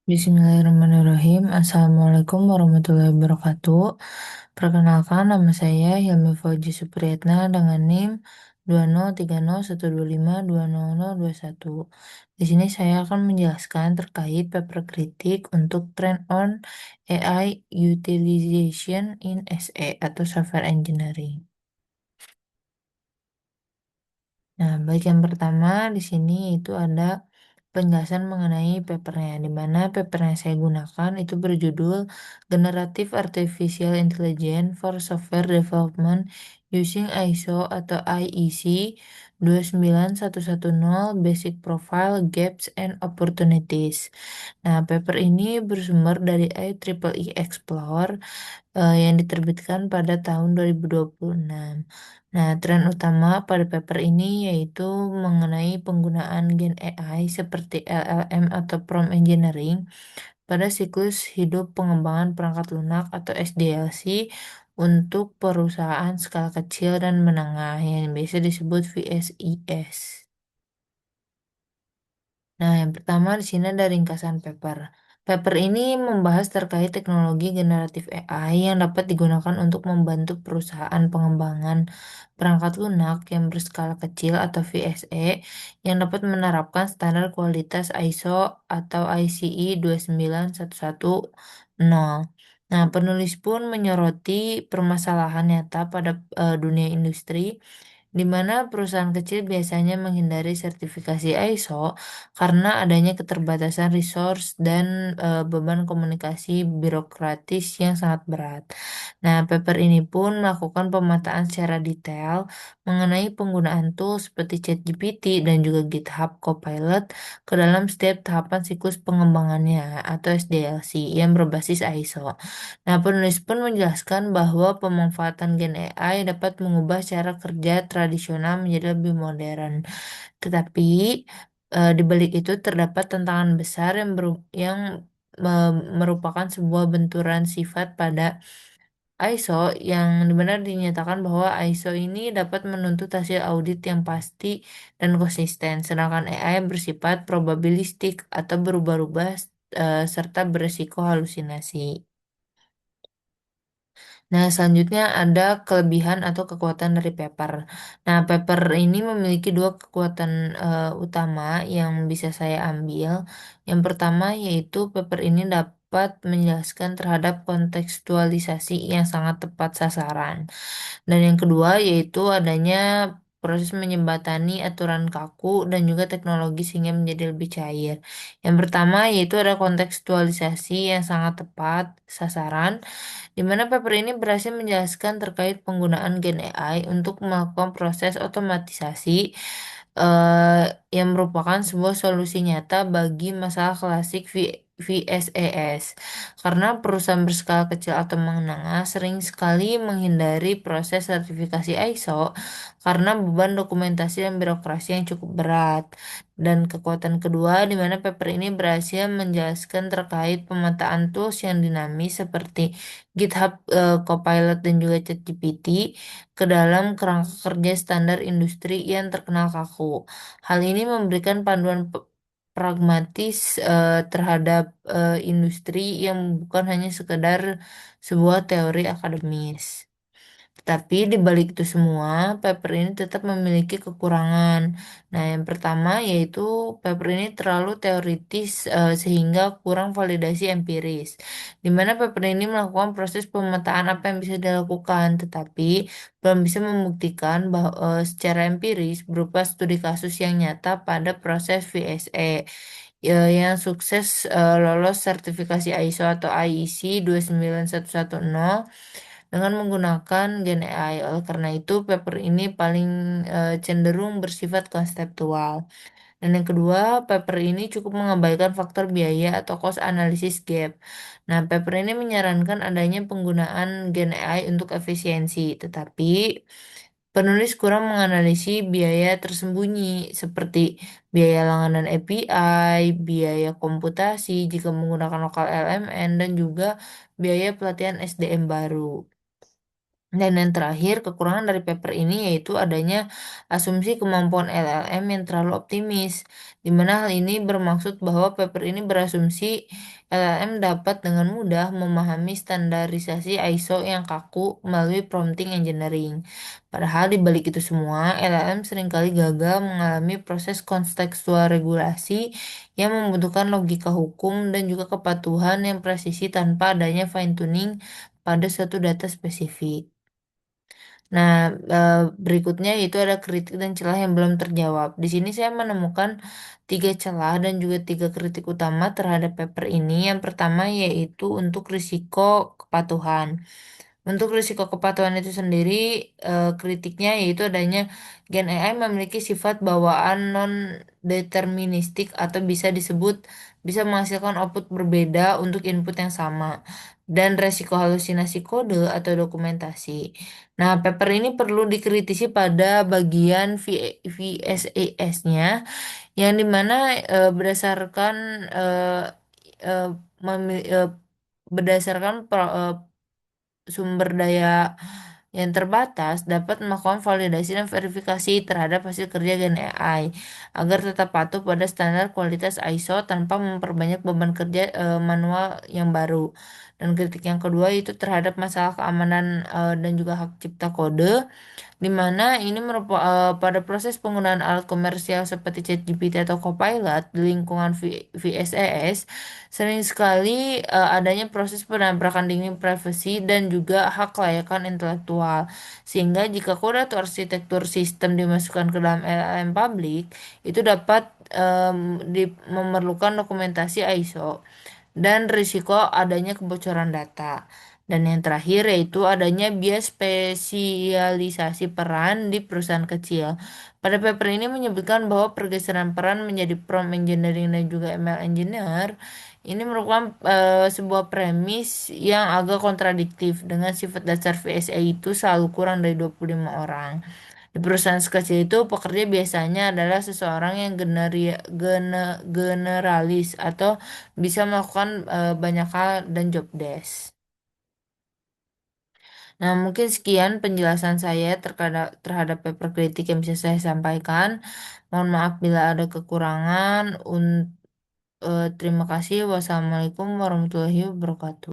Bismillahirrahmanirrahim. Assalamualaikum warahmatullahi wabarakatuh. Perkenalkan, nama saya Hilmi Fauzi Supriyatna dengan NIM 203012520021. Di sini saya akan menjelaskan terkait paper kritik untuk Trend on AI Utilization in SE atau Software Engineering. Nah, baik yang pertama di sini itu ada penjelasan mengenai papernya, di mana paper yang saya gunakan itu berjudul Generative Artificial Intelligence for Software Development Using ISO atau IEC 29110 Basic Profile Gaps and Opportunities. Nah, paper ini bersumber dari IEEE Explorer yang diterbitkan pada tahun 2026. Nah, tren utama pada paper ini yaitu mengenai penggunaan Gen AI seperti LLM atau prompt engineering pada siklus hidup pengembangan perangkat lunak atau SDLC untuk perusahaan skala kecil dan menengah yang biasa disebut VSIS. Nah, yang pertama di sini ada ringkasan paper. Paper ini membahas terkait teknologi generatif AI yang dapat digunakan untuk membantu perusahaan pengembangan perangkat lunak yang berskala kecil atau VSE yang dapat menerapkan standar kualitas ISO atau ICE 29110. Nah, penulis pun menyoroti permasalahan nyata pada dunia industri di mana perusahaan kecil biasanya menghindari sertifikasi ISO karena adanya keterbatasan resource dan beban komunikasi birokratis yang sangat berat. Nah, paper ini pun melakukan pemetaan secara detail mengenai penggunaan tools seperti ChatGPT dan juga GitHub Copilot ke dalam setiap tahapan siklus pengembangannya atau SDLC yang berbasis ISO. Nah, penulis pun menjelaskan bahwa pemanfaatan Gen AI dapat mengubah cara kerja tradisional menjadi lebih modern. Tetapi di balik itu terdapat tantangan besar merupakan sebuah benturan sifat pada ISO yang dimana dinyatakan bahwa ISO ini dapat menuntut hasil audit yang pasti dan konsisten, sedangkan AI bersifat probabilistik atau berubah-ubah serta beresiko halusinasi. Nah, selanjutnya ada kelebihan atau kekuatan dari paper. Nah, paper ini memiliki dua kekuatan utama yang bisa saya ambil. Yang pertama yaitu paper ini dapat menjelaskan terhadap kontekstualisasi yang sangat tepat sasaran. Dan yang kedua yaitu adanya proses menjembatani aturan kaku dan juga teknologi sehingga menjadi lebih cair. Yang pertama yaitu ada kontekstualisasi yang sangat tepat sasaran di mana paper ini berhasil menjelaskan terkait penggunaan Gen AI untuk melakukan proses otomatisasi yang merupakan sebuah solusi nyata bagi masalah klasik VSES. Karena perusahaan berskala kecil atau menengah sering sekali menghindari proses sertifikasi ISO karena beban dokumentasi dan birokrasi yang cukup berat. Dan kekuatan kedua, di mana paper ini berhasil menjelaskan terkait pemetaan tools yang dinamis seperti GitHub Copilot dan juga ChatGPT ke dalam kerangka kerja standar industri yang terkenal kaku. Hal ini memberikan panduan pragmatis terhadap industri yang bukan hanya sekedar sebuah teori akademis. Tapi di balik itu semua, paper ini tetap memiliki kekurangan. Nah, yang pertama yaitu paper ini terlalu teoritis sehingga kurang validasi empiris. Di mana paper ini melakukan proses pemetaan apa yang bisa dilakukan, tetapi belum bisa membuktikan bahwa secara empiris berupa studi kasus yang nyata pada proses VSE yang sukses lolos sertifikasi ISO atau IEC 29110 dengan menggunakan Gen AI. Oleh karena itu, paper ini paling cenderung bersifat konseptual. Dan yang kedua, paper ini cukup mengabaikan faktor biaya atau cost analysis gap. Nah, paper ini menyarankan adanya penggunaan Gen AI untuk efisiensi, tetapi penulis kurang menganalisis biaya tersembunyi seperti biaya langganan API, biaya komputasi jika menggunakan lokal LMN, dan juga biaya pelatihan SDM baru. Dan yang terakhir, kekurangan dari paper ini yaitu adanya asumsi kemampuan LLM yang terlalu optimis, di mana hal ini bermaksud bahwa paper ini berasumsi LLM dapat dengan mudah memahami standarisasi ISO yang kaku melalui prompting engineering. Padahal di balik itu semua, LLM seringkali gagal mengalami proses kontekstual regulasi yang membutuhkan logika hukum dan juga kepatuhan yang presisi tanpa adanya fine-tuning pada suatu data spesifik. Nah, berikutnya itu ada kritik dan celah yang belum terjawab. Di sini saya menemukan tiga celah dan juga tiga kritik utama terhadap paper ini. Yang pertama yaitu untuk risiko kepatuhan. Untuk risiko kepatuhan itu sendiri, kritiknya yaitu adanya Gen AI memiliki sifat bawaan non-deterministik atau bisa disebut bisa menghasilkan output berbeda untuk input yang sama dan resiko halusinasi kode atau dokumentasi. Nah, paper ini perlu dikritisi pada bagian VSAS-nya yang dimana berdasarkan eh, eh, berdasarkan sumber daya yang terbatas dapat melakukan validasi dan verifikasi terhadap hasil kerja Gen AI agar tetap patuh pada standar kualitas ISO tanpa memperbanyak beban kerja manual yang baru. Dan kritik yang kedua itu terhadap masalah keamanan dan juga hak cipta kode di mana ini merupakan pada proses penggunaan alat komersial seperti ChatGPT atau Copilot di lingkungan VSAS sering sekali adanya proses penabrakan dini privasi dan juga hak kelayakan intelektual sehingga jika kode atau arsitektur sistem dimasukkan ke dalam LLM publik itu dapat memerlukan dokumentasi ISO dan risiko adanya kebocoran data. Dan yang terakhir yaitu adanya bias spesialisasi peran di perusahaan kecil. Pada paper ini menyebutkan bahwa pergeseran peran menjadi prompt engineering dan juga ML engineer ini merupakan sebuah premis yang agak kontradiktif dengan sifat dasar VSA itu selalu kurang dari 25 orang. Di perusahaan sekecil itu, pekerja biasanya adalah seseorang yang generalis atau bisa melakukan banyak hal dan job desk. Nah, mungkin sekian penjelasan saya terhadap paper kritik yang bisa saya sampaikan. Mohon maaf bila ada kekurangan. Terima kasih. Wassalamualaikum warahmatullahi wabarakatuh.